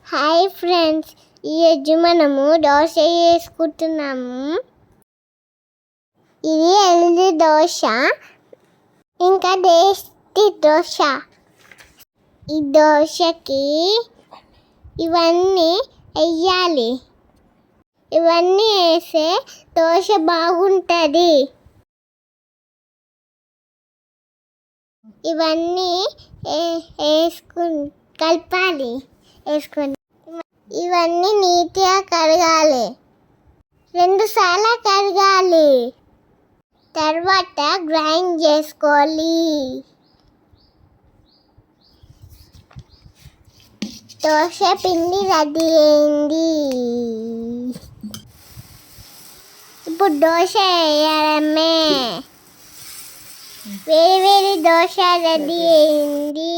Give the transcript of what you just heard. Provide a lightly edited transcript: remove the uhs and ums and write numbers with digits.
Hi friends, ఈరోజు మనము దోశ వేసుకుంటున్నాము. ఇది హెల్దీ దోశ, ఇంకా టేస్టీ దోశ. ఈ దోశకి ఇవన్నీ వేయాలి. ఇవన్నీ వేస్తే దోశ బాగుంటుంది. ఇవన్నీ కలపాలి. ఇవన్నీ నీట్గా కడగాలి. 2 సార్లు కడగాలి. తర్వాత గ్రైండ్ చేసుకోవాలి. దోశ పిండి రెడీ అయింది. ఇప్పుడు దోశ వేయడమే. వేడి వేడి దోశ రెడీ అయింది.